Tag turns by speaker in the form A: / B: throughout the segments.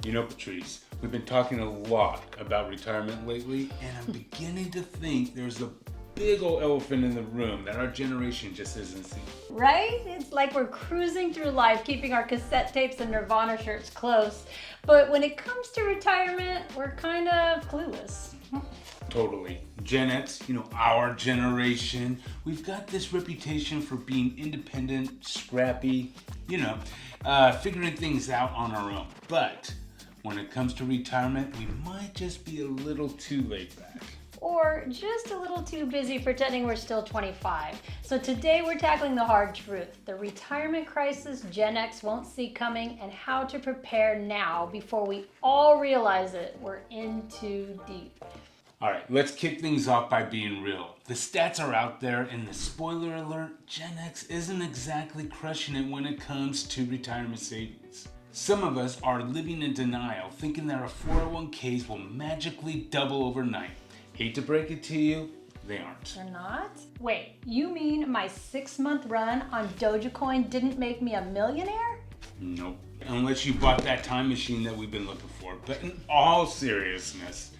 A: You know, Patrice, we've been talking a lot about retirement lately, and I'm beginning to think there's a big old elephant in the room that our generation just isn't seeing.
B: Right? It's like we're cruising through life, keeping our cassette tapes and Nirvana shirts close. But when it comes to retirement, we're kind of clueless.
A: Totally. Gen X, our generation, we've got this reputation for being independent, scrappy, figuring things out on our own. But when it comes to retirement, we might just be a little too laid back.
B: Or just a little too busy pretending we're still 25. So today we're tackling the hard truth, the retirement crisis Gen X won't see coming, and how to prepare now before we all realize it. We're in too deep.
A: All right, let's kick things off by being real. The stats are out there, and the spoiler alert, Gen X isn't exactly crushing it when it comes to retirement savings. Some of us are living in denial, thinking that our 401ks will magically double overnight. Hate to break it to you, they aren't.
B: They're not? Wait, you mean my 6-month run on Dogecoin didn't make me a millionaire?
A: Nope. Unless you bought that time machine that we've been looking for. But in all seriousness,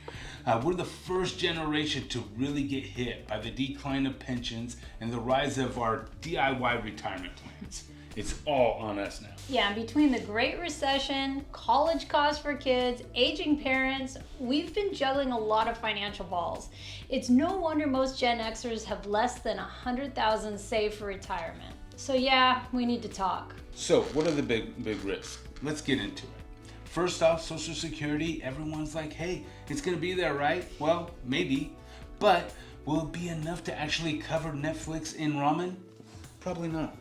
A: we're the first generation to really get hit by the decline of pensions and the rise of our DIY retirement plans. It's all on us now.
B: Yeah, and between the Great Recession, college costs for kids, aging parents, we've been juggling a lot of financial balls. It's no wonder most Gen Xers have less than $100,000 saved for retirement. So yeah, we need to talk.
A: So what are the big risks? Let's get into it. First off, Social Security, everyone's like, hey, it's gonna be there, right? Well, maybe, but will it be enough to actually cover Netflix and ramen? Probably not.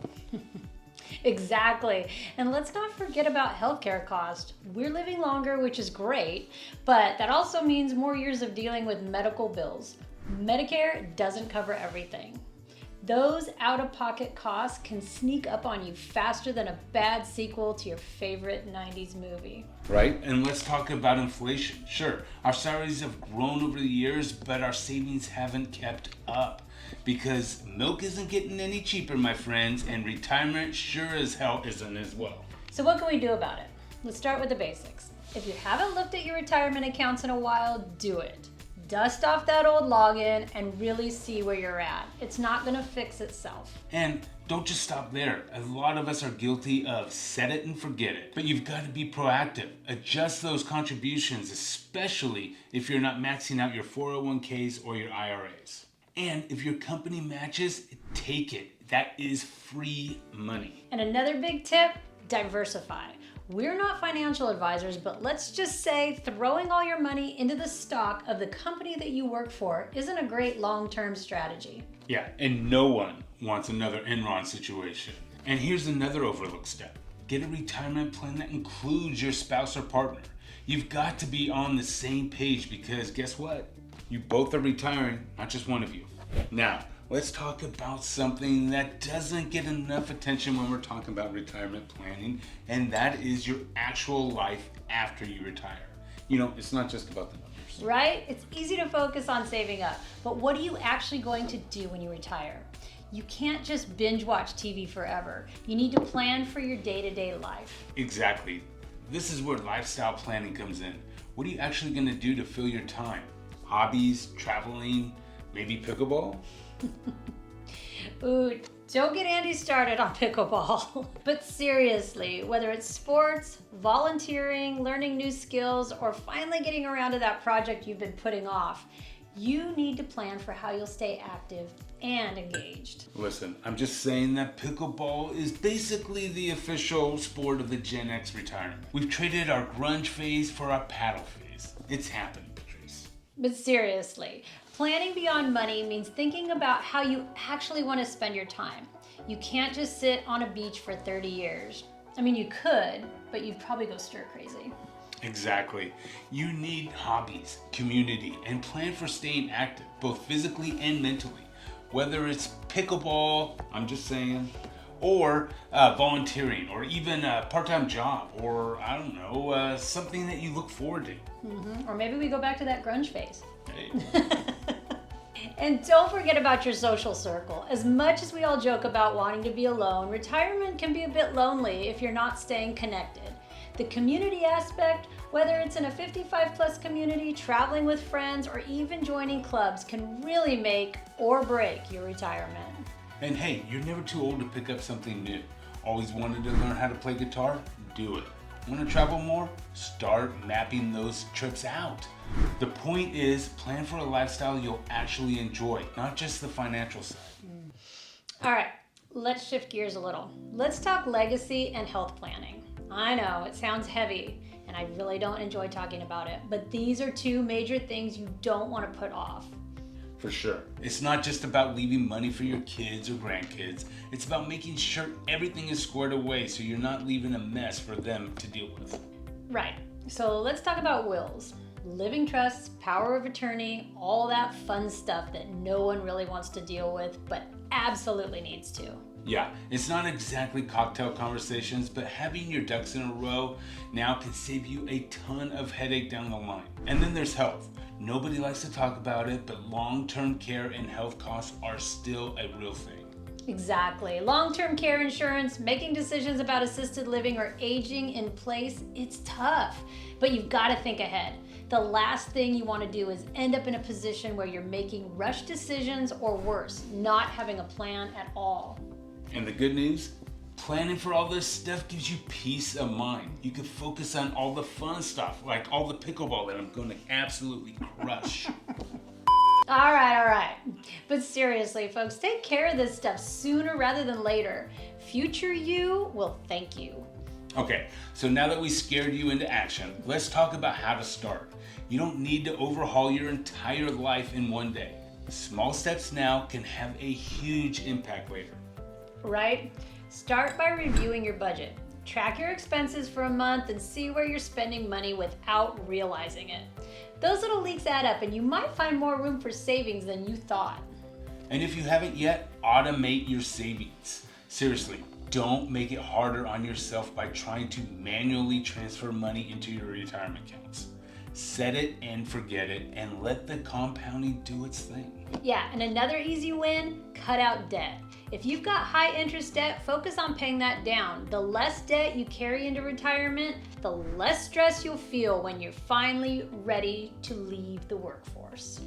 B: Exactly. And let's not forget about healthcare costs. We're living longer, which is great, but that also means more years of dealing with medical bills. Medicare doesn't cover everything. Those out-of-pocket costs can sneak up on you faster than a bad sequel to your favorite 90s movie.
A: Right? And let's talk about inflation. Sure, our salaries have grown over the years, but our savings haven't kept up. Because milk isn't getting any cheaper, my friends, and retirement sure as hell isn't as well.
B: So what can we do about it? Let's start with the basics. If you haven't looked at your retirement accounts in a while, do it. Dust off that old login and really see where you're at. It's not gonna fix itself.
A: And don't just stop there. A lot of us are guilty of set it and forget it. But you've got to be proactive. Adjust those contributions, especially if you're not maxing out your 401ks or your IRAs. And if your company matches, take it. That is free money.
B: And another big tip, diversify. We're not financial advisors, but let's just say throwing all your money into the stock of the company that you work for isn't a great long-term strategy.
A: Yeah, and no one wants another Enron situation. And here's another overlooked step. Get a retirement plan that includes your spouse or partner. You've got to be on the same page because guess what? You both are retiring, not just one of you. Now, let's talk about something that doesn't get enough attention when we're talking about retirement planning, and that is your actual life after you retire. It's not just about the numbers.
B: Right? It's easy to focus on saving up, but what are you actually going to do when you retire? You can't just binge watch TV forever. You need to plan for your day-to-day life.
A: Exactly. This is where lifestyle planning comes in. What are you actually going to do to fill your time? Hobbies, traveling, maybe pickleball?
B: Ooh, don't get Andy started on pickleball. But seriously, whether it's sports, volunteering, learning new skills, or finally getting around to that project you've been putting off, you need to plan for how you'll stay active and engaged.
A: Listen, I'm just saying that pickleball is basically the official sport of the Gen X retirement. We've traded our grunge phase for our paddle phase. It's happening, Patrice.
B: But seriously, planning beyond money means thinking about how you actually want to spend your time. You can't just sit on a beach for 30 years. I mean, you could, but you'd probably go stir crazy.
A: Exactly. You need hobbies, community, and plan for staying active, both physically and mentally. Whether it's pickleball, I'm just saying, or volunteering, or even a part-time job, or I don't know, something that you look forward to.
B: Or maybe we go back to that grunge phase.
A: Hey.
B: And don't forget about your social circle. As much as we all joke about wanting to be alone, retirement can be a bit lonely if you're not staying connected. The community aspect, Whether it's in a 55 plus community, traveling with friends, or even joining clubs can really make or break your retirement.
A: And hey, you're never too old to pick up something new. Always wanted to learn how to play guitar? Do it. Want to travel more? Start mapping those trips out. The point is, plan for a lifestyle you'll actually enjoy, not just the financial side.
B: All right, let's shift gears a little. Let's talk legacy and health planning. I know it sounds heavy, and I really don't enjoy talking about it, but these are two major things you don't want to put off.
A: For sure. It's not just about leaving money for your kids or grandkids. It's about making sure everything is squared away so you're not leaving a mess for them to deal with.
B: Right. So let's talk about wills. Living trusts, power of attorney, all that fun stuff that no one really wants to deal with, but absolutely needs to.
A: Yeah, it's not exactly cocktail conversations, but having your ducks in a row now can save you a ton of headache down the line. And then there's health. Nobody likes to talk about it, but long-term care and health costs are still a real thing.
B: Exactly. Long-term care insurance, making decisions about assisted living or aging in place, it's tough, but you've got to think ahead. The last thing you want to do is end up in a position where you're making rushed decisions or worse, not having a plan at all.
A: And the good news? Planning for all this stuff gives you peace of mind. You can focus on all the fun stuff, like all the pickleball that I'm going to absolutely crush.
B: All right. But seriously, folks, take care of this stuff sooner rather than later. Future you will thank you.
A: Okay, so now that we scared you into action, let's talk about how to start. You don't need to overhaul your entire life in one day. Small steps now can have a huge impact later.
B: Right? Start by reviewing your budget. Track your expenses for a month and see where you're spending money without realizing it. Those little leaks add up and you might find more room for savings than you thought.
A: And if you haven't yet, automate your savings. Seriously, don't make it harder on yourself by trying to manually transfer money into your retirement accounts. Set it and forget it and let the compounding do its thing.
B: Yeah, and another easy win, cut out debt. If you've got high interest debt, focus on paying that down. The less debt you carry into retirement, the less stress you'll feel when you're finally ready to leave the workforce.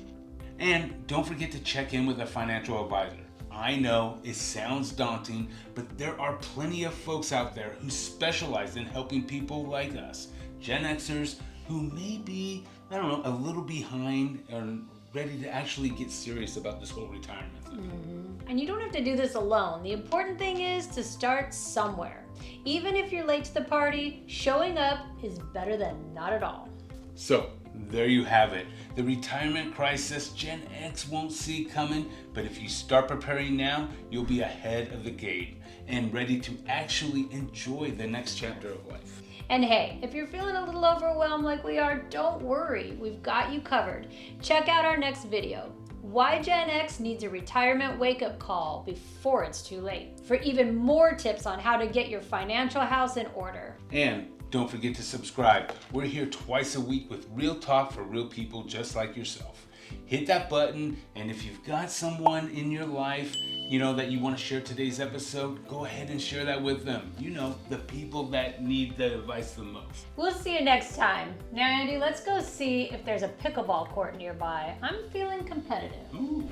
A: And don't forget to check in with a financial advisor. I know it sounds daunting, but there are plenty of folks out there who specialize in helping people like us, Gen Xers, who may be, a little behind or ready to actually get serious about this whole retirement thing.
B: Mm-hmm. And you don't have to do this alone. The important thing is to start somewhere. Even if you're late to the party, showing up is better than not at all.
A: So, there you have it. The retirement crisis Gen X won't see coming, but if you start preparing now, you'll be ahead of the game and ready to actually enjoy the next chapter of life.
B: And hey, if you're feeling a little overwhelmed like we are, don't worry. We've got you covered. Check out our next video. Why Gen X needs a retirement wake-up call before it's too late. For even more tips on how to get your financial house in order.
A: And don't forget to subscribe. We're here twice a week with real talk for real people just like yourself. Hit that button, and if you've got someone in your life, that you want to share today's episode, go ahead and share that with them. The people that need the advice the most.
B: We'll see you next time. Now, Andy, let's go see if there's a pickleball court nearby. I'm feeling competitive.
A: Ooh.